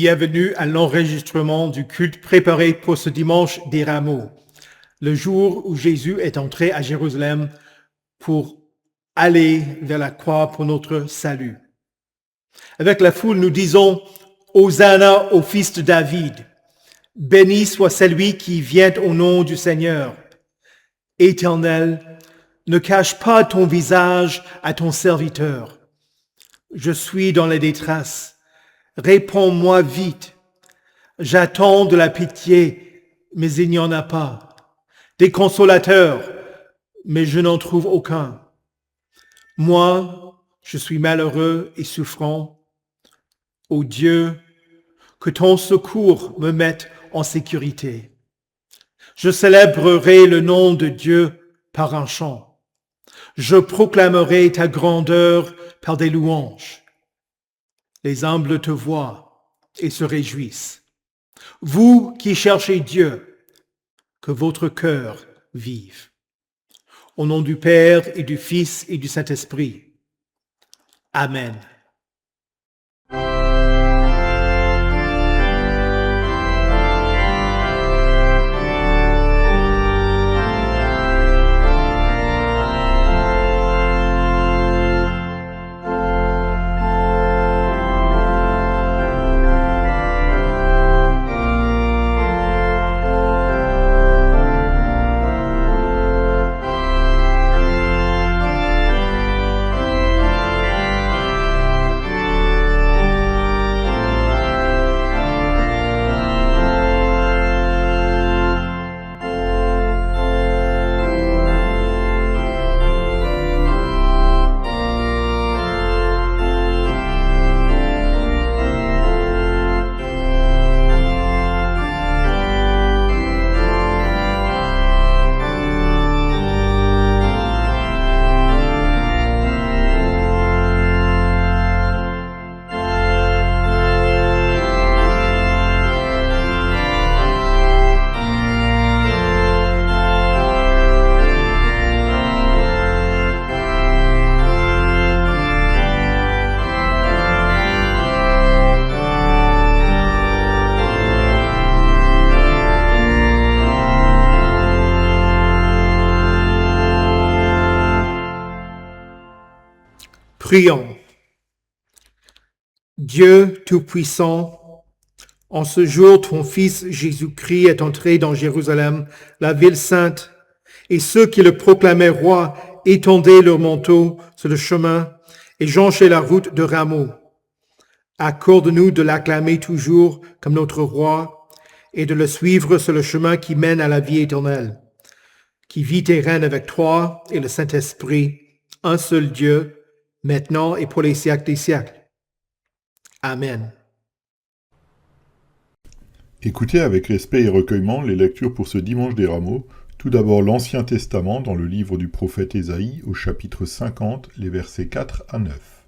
Bienvenue à l'enregistrement du culte préparé pour ce dimanche des Rameaux, le jour où Jésus est entré à Jérusalem pour aller vers la croix pour notre salut. Avec la foule, nous disons « Hosanna au fils de David ». Béni soit celui qui vient au nom du Seigneur. Éternel, ne cache pas ton visage à ton serviteur. Je suis dans la détresse. Réponds-moi vite. J'attends de la pitié, mais il n'y en a pas. Des consolateurs, mais je n'en trouve aucun. Moi, je suis malheureux et souffrant. Ô Dieu, que ton secours me mette en sécurité. Je célébrerai le nom de Dieu par un chant. Je proclamerai ta grandeur par des louanges. Les humbles te voient et se réjouissent. Vous qui cherchez Dieu, que votre cœur vive. Au nom du Père et du Fils et du Saint-Esprit. Amen. Prions. Dieu Tout-Puissant, en ce jour, ton Fils Jésus-Christ est entré dans Jérusalem, la ville sainte, et ceux qui le proclamaient roi étendaient leurs manteaux sur le chemin et jonchaient la route de Rameaux. Accorde-nous de l'acclamer toujours comme notre roi et de le suivre sur le chemin qui mène à la vie éternelle, qui vit et règne avec toi et le Saint-Esprit, un seul Dieu, maintenant et pour les siècles des siècles. Amen. Écoutez avec respect et recueillement les lectures pour ce dimanche des Rameaux. Tout d'abord l'Ancien Testament dans le livre du prophète Ésaïe au chapitre 50, les versets 4 à 9.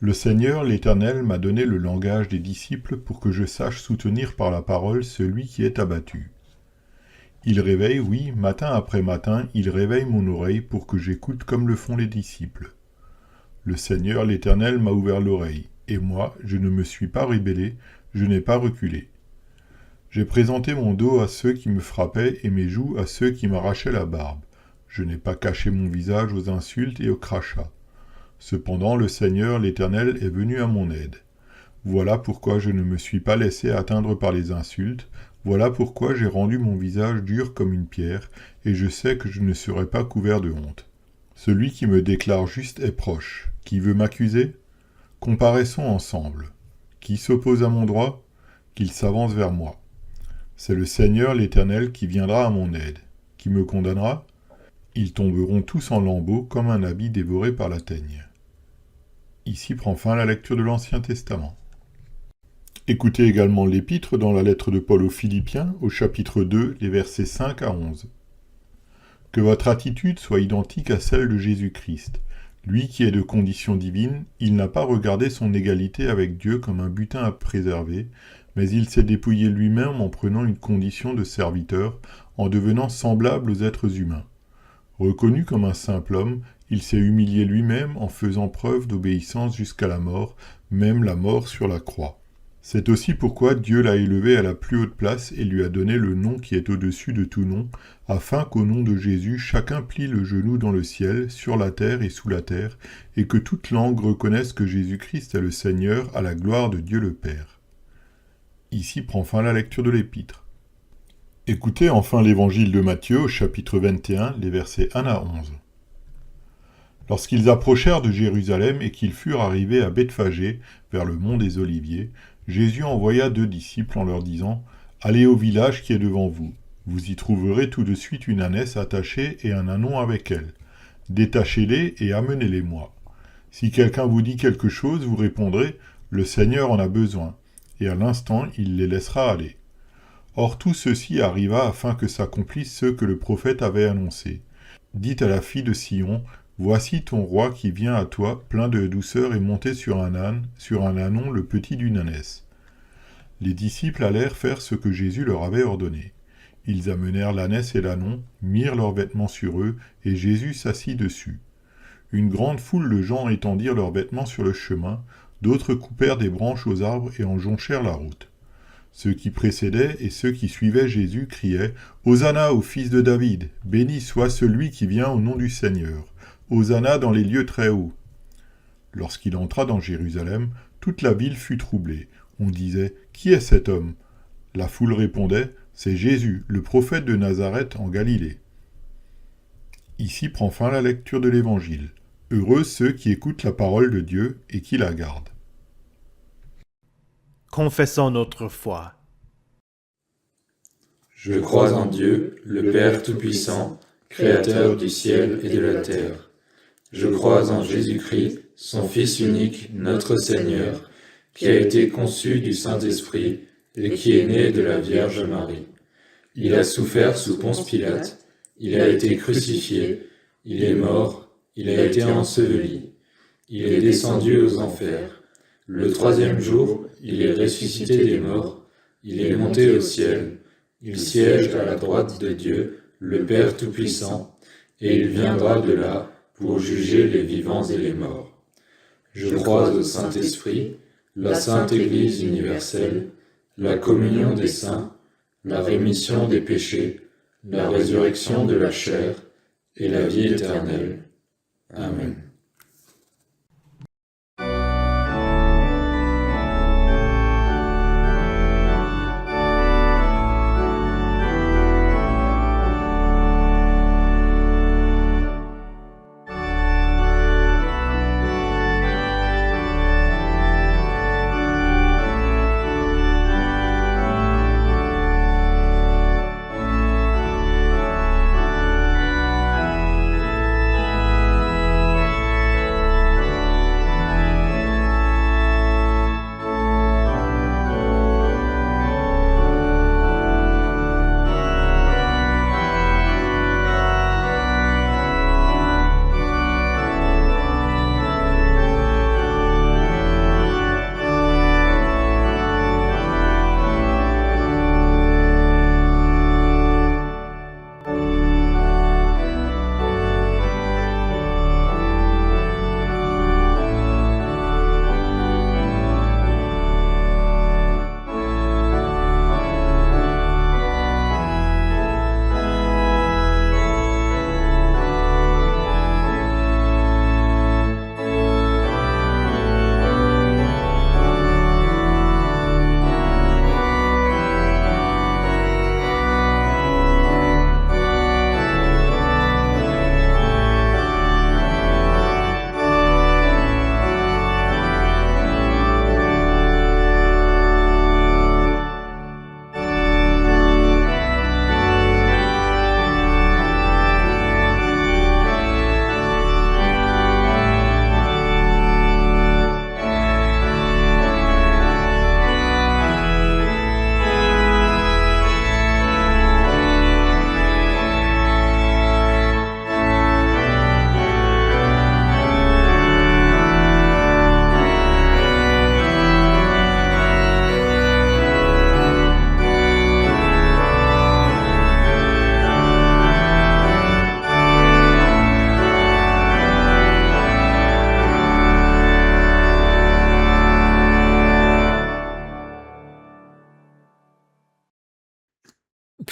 Le Seigneur, l'Éternel, m'a donné le langage des disciples pour que je sache soutenir par la parole celui qui est abattu. Il réveille, oui, matin après matin, il réveille mon oreille pour que j'écoute comme le font les disciples. Le Seigneur, l'Éternel, m'a ouvert l'oreille, et moi, je ne me suis pas rébellé, je n'ai pas reculé. J'ai présenté mon dos à ceux qui me frappaient et mes joues à ceux qui m'arrachaient la barbe. Je n'ai pas caché mon visage aux insultes et aux crachats. Cependant, le Seigneur, l'Éternel, est venu à mon aide. Voilà pourquoi je ne me suis pas laissé atteindre par les insultes, voilà pourquoi j'ai rendu mon visage dur comme une pierre, et je sais que je ne serai pas couvert de honte. Celui qui me déclare juste est proche. Qui veut m'accuser? Comparaissons ensemble. Qui s'oppose à mon droit? Qu'il s'avance vers moi. C'est le Seigneur l'Éternel qui viendra à mon aide. Qui me condamnera? Ils tomberont tous en lambeaux comme un habit dévoré par la teigne. Ici prend fin la lecture de l'Ancien Testament. Écoutez également l'épître dans la lettre de Paul aux Philippiens, au chapitre 2, les versets 5 à 11. Que votre attitude soit identique à celle de Jésus-Christ. Lui qui est de condition divine, il n'a pas regardé son égalité avec Dieu comme un butin à préserver, mais il s'est dépouillé lui-même en prenant une condition de serviteur, en devenant semblable aux êtres humains. Reconnu comme un simple homme, il s'est humilié lui-même en faisant preuve d'obéissance jusqu'à la mort, même la mort sur la croix. C'est aussi pourquoi Dieu l'a élevé à la plus haute place et lui a donné le nom qui est au-dessus de tout nom, afin qu'au nom de Jésus, chacun plie le genou dans le ciel, sur la terre et sous la terre, et que toute langue reconnaisse que Jésus-Christ est le Seigneur, à la gloire de Dieu le Père. Ici prend fin la lecture de l'Épître. Écoutez enfin l'Évangile de Matthieu au chapitre 21, les versets 1 à 11. Lorsqu'ils approchèrent de Jérusalem et qu'ils furent arrivés à Bethphagée, vers le mont des Oliviers, Jésus envoya 2 disciples en leur disant « Allez au village qui est devant vous. Vous y trouverez tout de suite une ânesse attachée et un ânon avec elle. Détachez-les et amenez-les-moi. Si quelqu'un vous dit quelque chose, vous répondrez « Le Seigneur en a besoin », et à l'instant il les laissera aller. Or tout ceci arriva afin que s'accomplisse ce que le prophète avait annoncé. Dites à la fille de Sion, voici ton roi qui vient à toi, plein de douceur et monté sur un âne, sur un ânon, le petit d'une ânesse. Les disciples allèrent faire ce que Jésus leur avait ordonné. Ils amenèrent l'ânesse et l'ânon, mirent leurs vêtements sur eux, et Jésus s'assit dessus. Une grande foule de gens étendirent leurs vêtements sur le chemin, d'autres coupèrent des branches aux arbres et en jonchèrent la route. Ceux qui précédaient et ceux qui suivaient Jésus criaient « Hosanna au fils de David, béni soit celui qui vient au nom du Seigneur, Hosanna dans les lieux très hauts. » Lorsqu'il entra dans Jérusalem, toute la ville fut troublée. On disait « Qui est cet homme ?» La foule répondait « C'est Jésus, le prophète de Nazareth en Galilée. » Ici prend fin la lecture de l'Évangile. Heureux ceux qui écoutent la parole de Dieu et qui la gardent. Confessons notre foi. Je crois en Dieu, le Père Tout-Puissant, Créateur du ciel et de la terre. Je crois en Jésus-Christ, son Fils unique, notre Seigneur, qui a été conçu du Saint-Esprit et qui est né de la Vierge Marie. Il a souffert sous Ponce Pilate, il a été crucifié, il est mort, il a été enseveli, il est descendu aux enfers. Le 3e jour, il est ressuscité des morts, il est monté au ciel, il siège à la droite de Dieu, le Père Tout-Puissant, et il viendra de là pour juger les vivants et les morts. Je crois au Saint-Esprit, la Sainte Église universelle, la communion des saints, la rémission des péchés, la résurrection de la chair et la vie éternelle. Amen.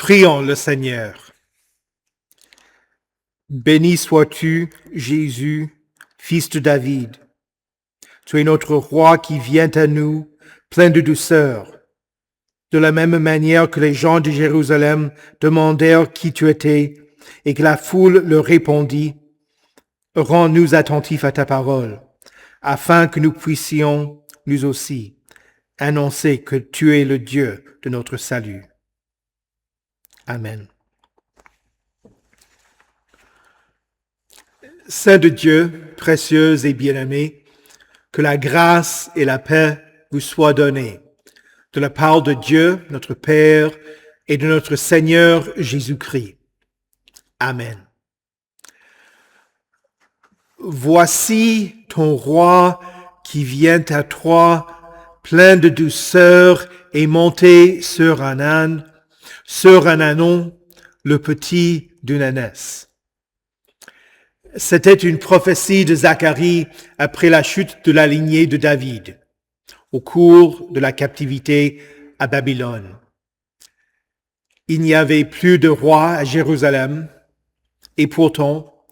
Prions le Seigneur. Béni sois-tu, Jésus, fils de David. Tu es notre roi qui vient à nous, plein de douceur. De la même manière que les gens de Jérusalem demandèrent qui tu étais et que la foule leur répondit, rends-nous attentifs à ta parole, afin que nous puissions, nous aussi, annoncer que tu es le Dieu de notre salut. Amen. Saint de Dieu, précieux et bien-aimé, que la grâce et la paix vous soient données de la part de Dieu, notre Père, et de notre Seigneur Jésus-Christ. Amen. Voici ton roi qui vient à toi, plein de douceur et monté sur un âne, sur un ânon, le petit d'une ânesse. C'était une prophétie de Zacharie après la chute de la lignée de David, au cours de la captivité à Babylone. Il n'y avait plus de roi à Jérusalem, et pourtant,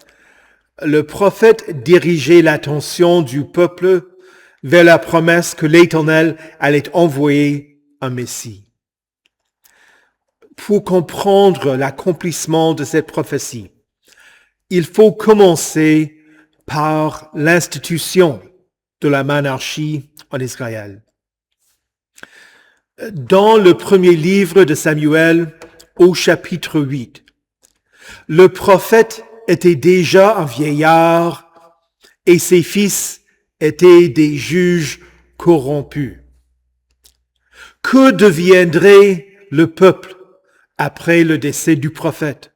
le prophète dirigeait l'attention du peuple vers la promesse que l'Éternel allait envoyer un Messie. Pour comprendre l'accomplissement de cette prophétie, il faut commencer par l'institution de la monarchie en Israël. Dans le premier livre de Samuel, au chapitre 8, le prophète était déjà un vieillard et ses fils étaient des juges corrompus. Que deviendrait le peuple après le décès du prophète?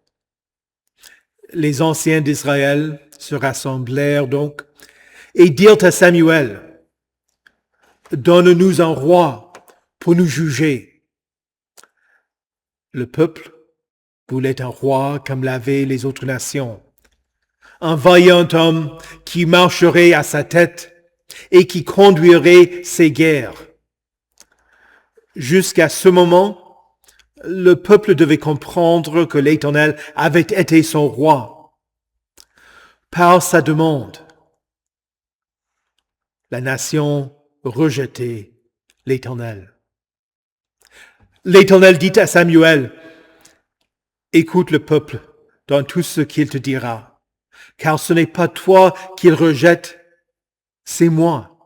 Les anciens d'Israël se rassemblèrent donc et dirent à Samuel, « Donne-nous un roi pour nous juger. » Le peuple voulait un roi comme l'avaient les autres nations, un vaillant homme qui marcherait à sa tête et qui conduirait ses guerres. Jusqu'à ce moment, le peuple devait comprendre que l'Éternel avait été son roi. Par sa demande, la nation rejetait l'Éternel. L'Éternel dit à Samuel, « Écoute le peuple dans tout ce qu'il te dira, car ce n'est pas toi qu'il rejette, c'est moi,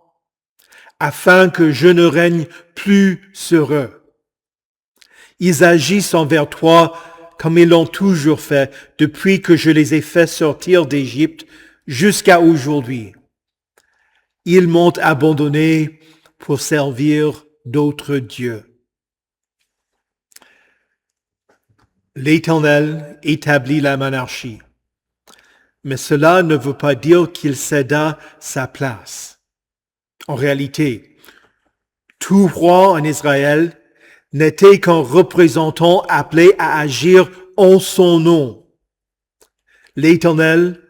afin que je ne règne plus sur eux. Ils agissent envers toi comme ils l'ont toujours fait depuis que je les ai fait sortir d'Égypte jusqu'à aujourd'hui. Ils m'ont abandonné pour servir d'autres dieux. » L'Éternel établit la monarchie, mais cela ne veut pas dire qu'il céda sa place. En réalité, tout roi en Israël n'était qu'un représentant appelé à agir en son nom. L'Éternel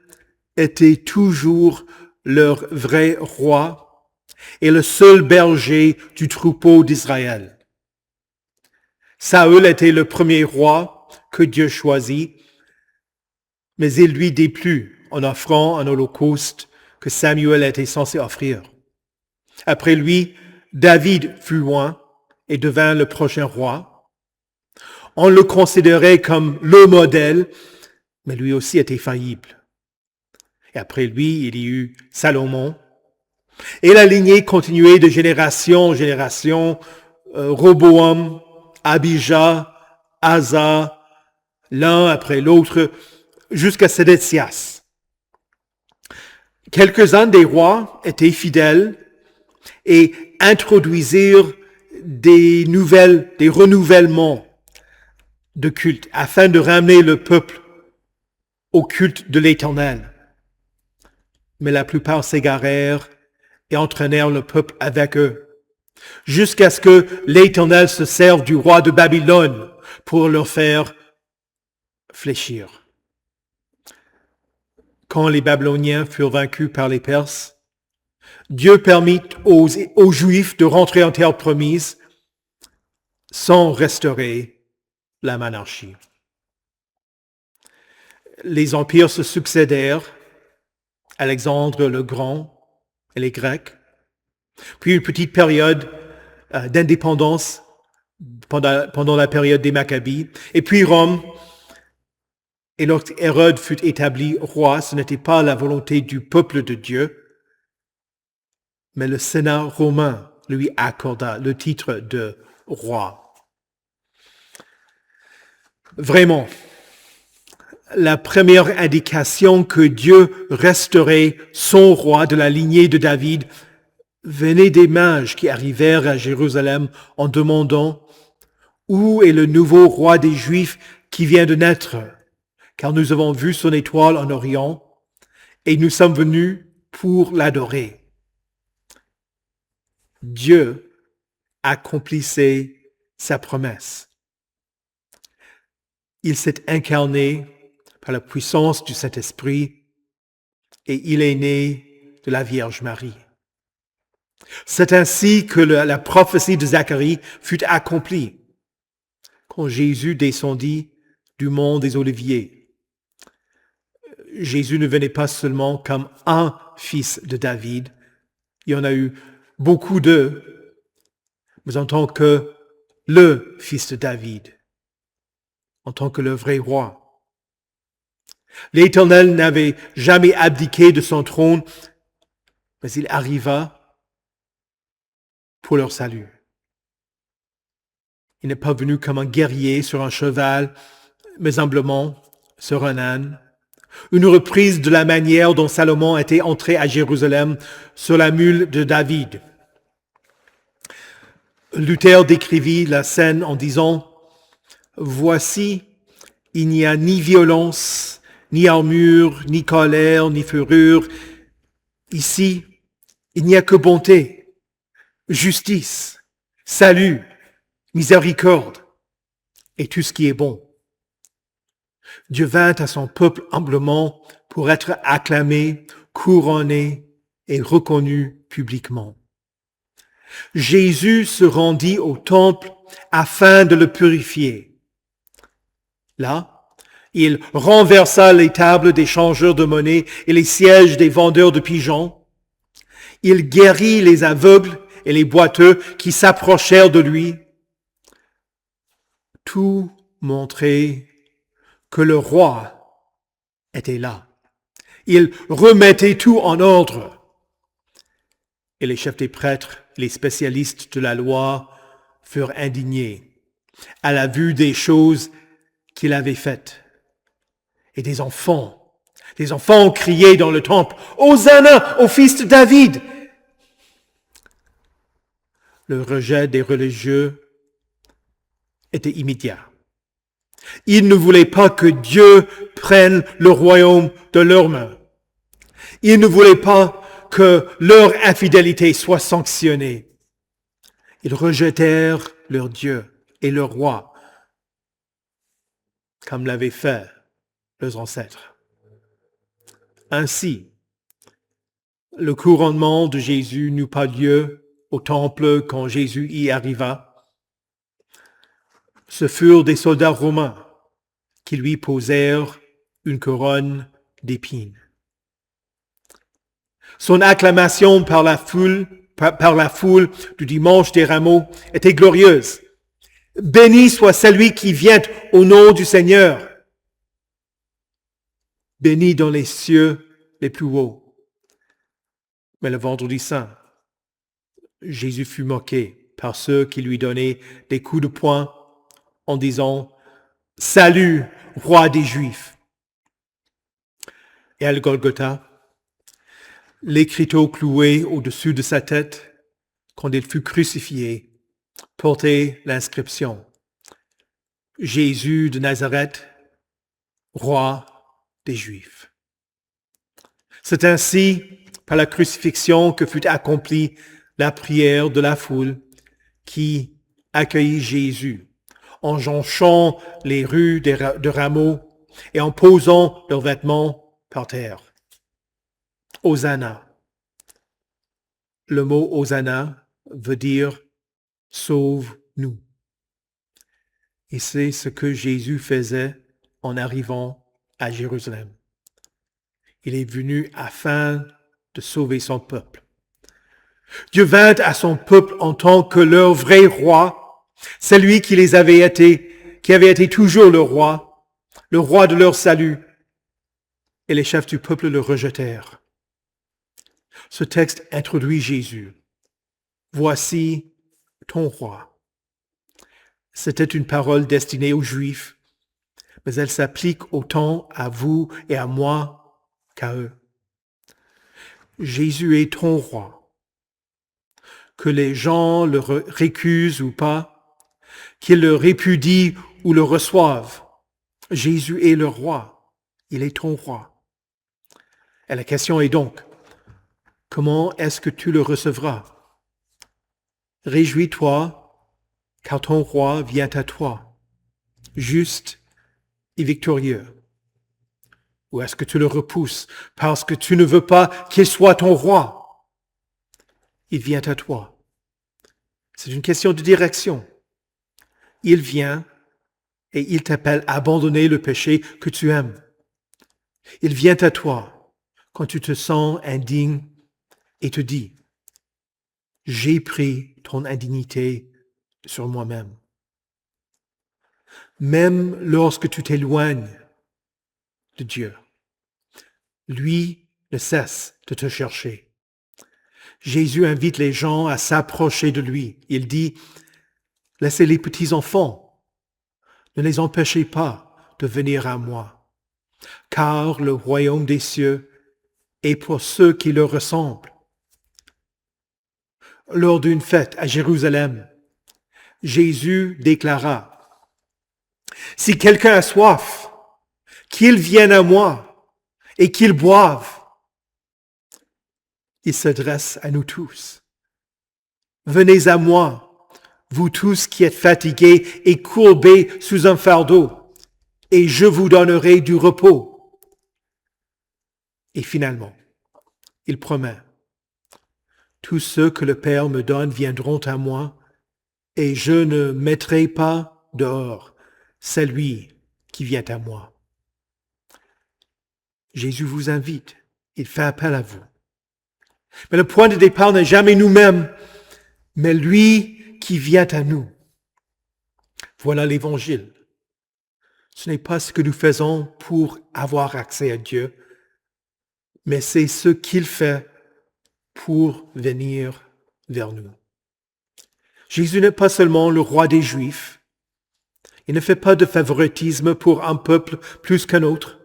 était toujours leur vrai roi et le seul berger du troupeau d'Israël. Saül était le premier roi que Dieu choisit, mais il lui déplut en offrant un holocauste que Samuel était censé offrir. Après lui, David fut oint et devint le prochain roi. On le considérait comme le modèle, mais lui aussi était faillible. Et après lui, il y eut Salomon. Et la lignée continuait de génération en génération, Roboam, Abijah, Asa, l'un après l'autre, jusqu'à Sédécias. Quelques-uns des rois étaient fidèles et introduisirent des renouvellements de culte afin de ramener le peuple au culte de l'Éternel. Mais la plupart s'égarèrent et entraînèrent le peuple avec eux, jusqu'à ce que l'Éternel se serve du roi de Babylone pour leur faire fléchir. Quand les Babyloniens furent vaincus par les Perses, Dieu permit aux Juifs de rentrer en terre promise sans restaurer la monarchie. Les empires se succédèrent, Alexandre le Grand et les Grecs, puis une petite période d'indépendance pendant la période des Maccabées, et puis Rome. Et lorsque Hérode fut établi roi, ce n'était pas la volonté du peuple de Dieu, mais le Sénat romain lui accorda le titre de roi. Vraiment, la première indication que Dieu resterait son roi de la lignée de David venait des mages qui arrivèrent à Jérusalem en demandant « Où est le nouveau roi des Juifs qui vient de naître ?» Car nous avons vu son étoile en Orient et nous sommes venus pour l'adorer. Dieu accomplissait sa promesse. Il s'est incarné par la puissance du Saint-Esprit et il est né de la Vierge Marie. C'est ainsi que la prophétie de Zacharie fut accomplie quand Jésus descendit du mont des Oliviers. Jésus ne venait pas seulement comme un fils de David, il y en a eu beaucoup d'eux, mais en tant que le fils de David, en tant que le vrai roi. L'Éternel n'avait jamais abdiqué de son trône, mais il arriva pour leur salut. Il n'est pas venu comme un guerrier sur un cheval, mais humblement sur un âne. Une reprise de la manière dont Salomon était entré à Jérusalem sur la mule de David. Luther décrivit la scène en disant « Voici, il n'y a ni violence, ni armure, ni colère, ni fureur. Ici, il n'y a que bonté, justice, salut, miséricorde et tout ce qui est bon. » Dieu vint à son peuple humblement pour être acclamé, couronné et reconnu publiquement. Jésus se rendit au temple afin de le purifier. Là, il renversa les tables des changeurs de monnaie et les sièges des vendeurs de pigeons. Il guérit les aveugles et les boiteux qui s'approchèrent de lui. Tout montrait que le roi était là. Il remettait tout en ordre. Et les chefs des prêtres, les spécialistes de la loi, furent indignés à la vue des choses qu'il avait faites. Et des enfants criaient dans le temple, « Hosanna au fils de David !» Le rejet des religieux était immédiat. Ils ne voulaient pas que Dieu prenne le royaume de leurs mains. Ils ne voulaient pas que leur infidélité soit sanctionnée. Ils rejetèrent leur Dieu et leur roi, comme l'avaient fait leurs ancêtres. Ainsi, le couronnement de Jésus n'eut pas lieu au temple quand Jésus y arriva. Ce furent des soldats romains qui lui posèrent une couronne d'épines. Son acclamation par la foule du dimanche des Rameaux était glorieuse. Béni soit celui qui vient au nom du Seigneur. Béni dans les cieux les plus hauts. Mais le vendredi saint, Jésus fut moqué par ceux qui lui donnaient des coups de poing en disant « Salut, roi des Juifs !» Et à Golgotha, l'écriteau cloué au-dessus de sa tête, quand il fut crucifié, portait l'inscription « Jésus de Nazareth, roi des Juifs ». C'est ainsi, par la crucifixion, que fut accomplie la prière de la foule qui accueillit Jésus en jonchant les rues de Rameaux et en posant leurs vêtements par terre. Hosanna. Le mot Hosanna veut dire « sauve-nous ». Et c'est ce que Jésus faisait en arrivant à Jérusalem. Il est venu afin de sauver son peuple. Dieu vint à son peuple en tant que leur vrai roi, celui qui avait été toujours le roi de leur salut. Et les chefs du peuple le rejetèrent. Ce texte introduit Jésus. Voici ton roi. C'était une parole destinée aux Juifs, mais elle s'applique autant à vous et à moi qu'à eux. Jésus est ton roi. Que les gens le récusent ou pas, qu'ils le répudient ou le reçoivent, Jésus est le roi. Il est ton roi. Et la question est donc, comment est-ce que tu le recevras? Réjouis-toi, car ton roi vient à toi, juste et victorieux. Ou est-ce que tu le repousses parce que tu ne veux pas qu'il soit ton roi? Il vient à toi. C'est une question de direction. Il vient et il t'appelle à abandonner le péché que tu aimes. Il vient à toi quand tu te sens indigne et te dit, j'ai pris ton indignité sur moi-même. Même lorsque tu t'éloignes de Dieu, lui ne cesse de te chercher. Jésus invite les gens à s'approcher de lui. Il dit, laissez les petits enfants, ne les empêchez pas de venir à moi, car le royaume des cieux est pour ceux qui leur ressemblent. Lors d'une fête à Jérusalem, Jésus déclara, « Si quelqu'un a soif, qu'il vienne à moi et qu'il boive. » Il s'adresse à nous tous. « Venez à moi, vous tous qui êtes fatigués et courbés sous un fardeau, et je vous donnerai du repos. » Et finalement, il promet, « Tous ceux que le Père me donne viendront à moi, et je ne mettrai pas dehors celui qui vient à moi. » Jésus vous invite, il fait appel à vous. Mais le point de départ n'est jamais nous-mêmes, mais lui qui vient à nous. Voilà l'Évangile. Ce n'est pas ce que nous faisons pour avoir accès à Dieu, mais c'est ce qu'il fait pour venir vers nous. Jésus n'est pas seulement le roi des Juifs. Il ne fait pas de favoritisme pour un peuple plus qu'un autre,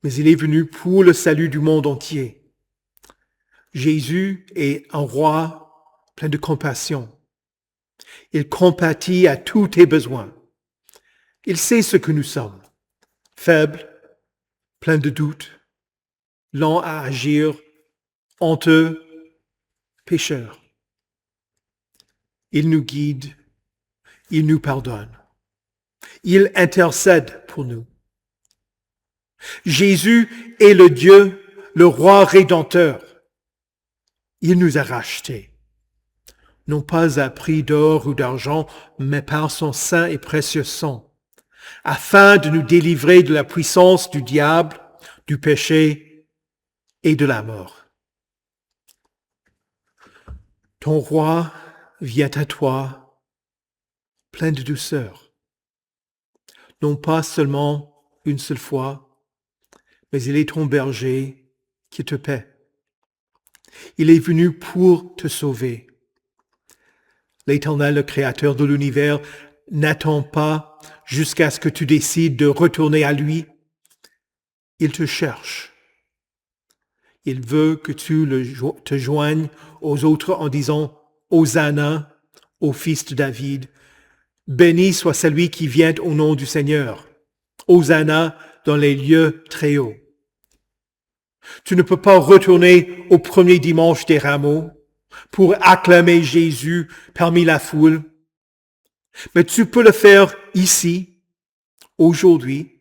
mais il est venu pour le salut du monde entier. Jésus est un roi plein de compassion. Il compatit à tous tes besoins. Il sait ce que nous sommes, faibles, pleins de doutes, lents à agir, honteux, pécheurs. Il nous guide, il nous pardonne. Il intercède pour nous. Jésus est le Dieu, le roi rédempteur. Il nous a rachetés, non pas à prix d'or ou d'argent, mais par son saint et précieux sang, afin de nous délivrer de la puissance du diable, du péché et de la mort. Ton roi vient à toi, plein de douceur, non pas seulement une seule fois, mais il est ton berger qui te paie. Il est venu pour te sauver. L'Éternel, le Créateur de l'univers, n'attend pas jusqu'à ce que tu décides de retourner à lui. Il te cherche. Il veut que tu te joignes aux autres en disant « Hosanna au fils de David. Béni soit celui qui vient au nom du Seigneur. Hosanna dans les lieux très hauts. » Tu ne peux pas retourner au premier dimanche des Rameaux pour acclamer Jésus parmi la foule, mais tu peux le faire ici, aujourd'hui.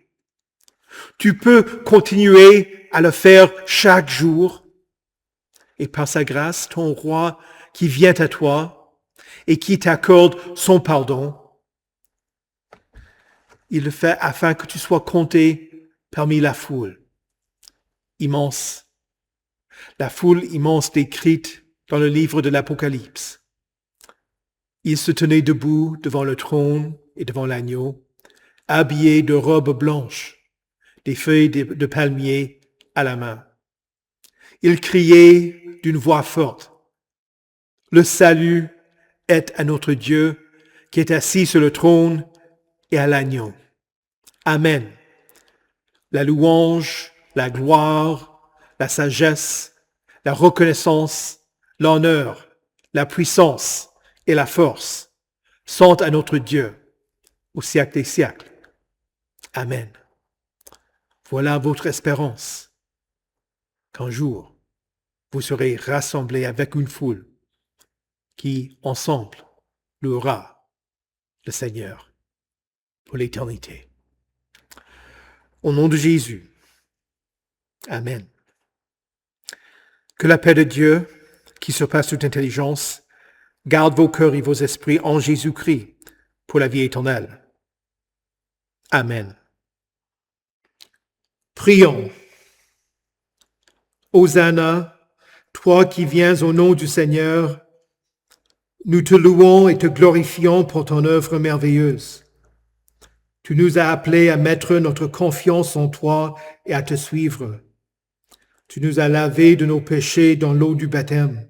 Tu peux continuer à le faire chaque jour, et par sa grâce, ton roi qui vient à toi et qui t'accorde son pardon, Il le fait afin que tu sois compté parmi la foule immense. La foule immense décrite dans le livre de l'Apocalypse. Il se tenait debout devant le trône et devant l'agneau, habillé de robes blanches, des feuilles de palmier à la main. Il criait d'une voix forte, « Le salut est à notre Dieu qui est assis sur le trône et à l'agneau. Amen. La louange, la gloire, la sagesse, la reconnaissance, l'honneur, la puissance et la force sont à notre Dieu au siècle des siècles. Amen. Voilà votre espérance, qu'un jour vous serez rassemblés avec une foule qui, ensemble, louera le Seigneur pour l'éternité. Au nom de Jésus. Amen. Que la paix de Dieu, qui surpasse toute intelligence, garde vos cœurs et vos esprits en Jésus-Christ pour la vie éternelle. Amen. Prions. Hosanna, toi qui viens au nom du Seigneur, nous te louons et te glorifions pour ton œuvre merveilleuse. Tu nous as appelés à mettre notre confiance en toi et à te suivre. Tu nous as lavés de nos péchés dans l'eau du baptême.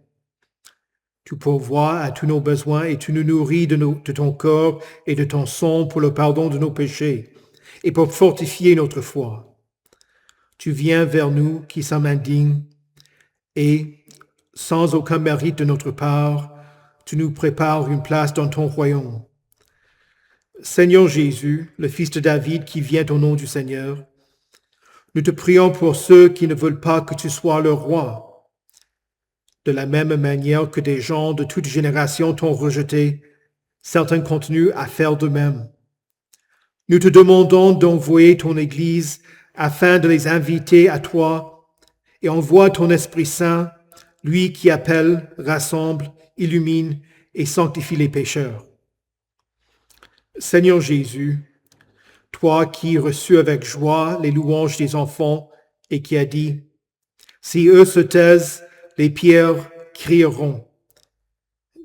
Tu pourvois à tous nos besoins et tu nous nourris de ton corps et de ton sang pour le pardon de nos péchés et pour fortifier notre foi. Tu viens vers nous qui sommes indignes et, sans aucun mérite de notre part, tu nous prépares une place dans ton royaume. Seigneur Jésus, le Fils de David qui vient au nom du Seigneur, nous te prions pour ceux qui ne veulent pas que tu sois leur roi. De la même manière que des gens de toute génération t'ont rejeté, certains continuent à faire de même. Nous te demandons d'envoyer ton Église afin de les inviter à toi et envoie ton Esprit Saint, lui qui appelle, rassemble, illumine et sanctifie les pécheurs. Seigneur Jésus, toi qui reçus avec joie les louanges des enfants et qui as dit, « Si eux se taisent, les pierres crieront. »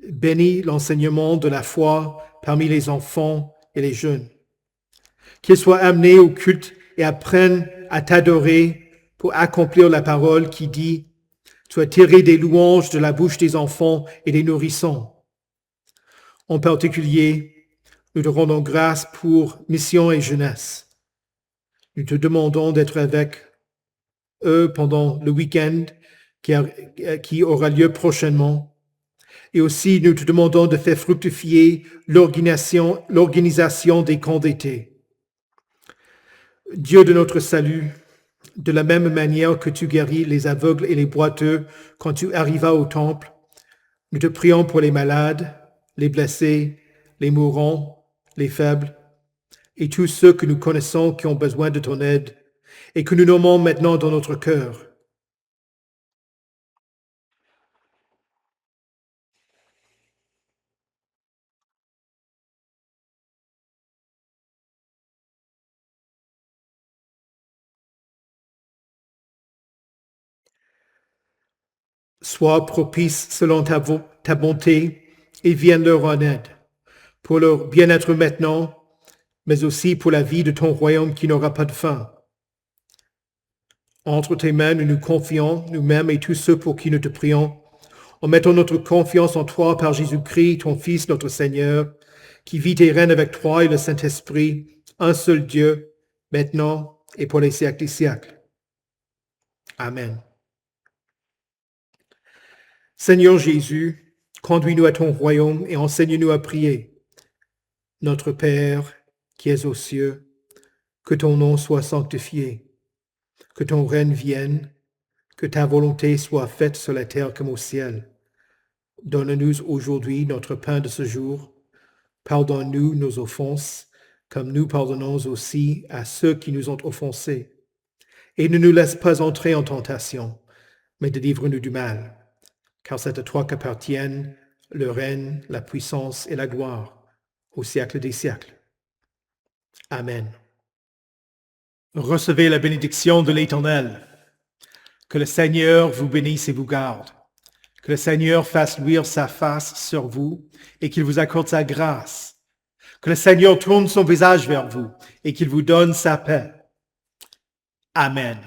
Bénis l'enseignement de la foi parmi les enfants et les jeunes. Qu'ils soient amenés au culte et apprennent à t'adorer pour accomplir la parole qui dit, « Tu as tiré des louanges de la bouche des enfants et des nourrissons. » En particulier, nous te rendons grâce pour mission et jeunesse. Nous te demandons d'être avec eux pendant le week-end qui aura lieu prochainement. Et aussi, nous te demandons de faire fructifier l'organisation des camps d'été. Dieu de notre salut, de la même manière que tu guéris les aveugles et les boiteux quand tu arrivas au temple, nous te prions pour les malades, les blessés, les mourants, les faibles, et tous ceux que nous connaissons qui ont besoin de ton aide, et que nous nommons maintenant dans notre cœur. Sois propice selon ta bonté et vienne leur en aide, pour leur bien-être maintenant, mais aussi pour la vie de ton royaume qui n'aura pas de fin. Entre tes mains, nous nous confions, nous-mêmes et tous ceux pour qui nous te prions, en mettant notre confiance en toi par Jésus-Christ, ton Fils, notre Seigneur, qui vit et règne avec toi et le Saint-Esprit, un seul Dieu, maintenant et pour les siècles des siècles. Amen. Seigneur Jésus, conduis-nous à ton royaume et enseigne-nous à prier. Notre Père, qui es aux cieux, que ton nom soit sanctifié, que ton règne vienne, que ta volonté soit faite sur la terre comme au ciel. Donne-nous aujourd'hui notre pain de ce jour. Pardonne-nous nos offenses, comme nous pardonnons aussi à ceux qui nous ont offensés. Et ne nous laisse pas entrer en tentation, mais délivre-nous du mal. Car c'est à toi qu'appartiennent le règne, la puissance et la gloire, au siècle des siècles. Amen. Recevez la bénédiction de l'Éternel. Que le Seigneur vous bénisse et vous garde. Que le Seigneur fasse luire sa face sur vous et qu'il vous accorde sa grâce. Que le Seigneur tourne son visage vers vous et qu'il vous donne sa paix. Amen.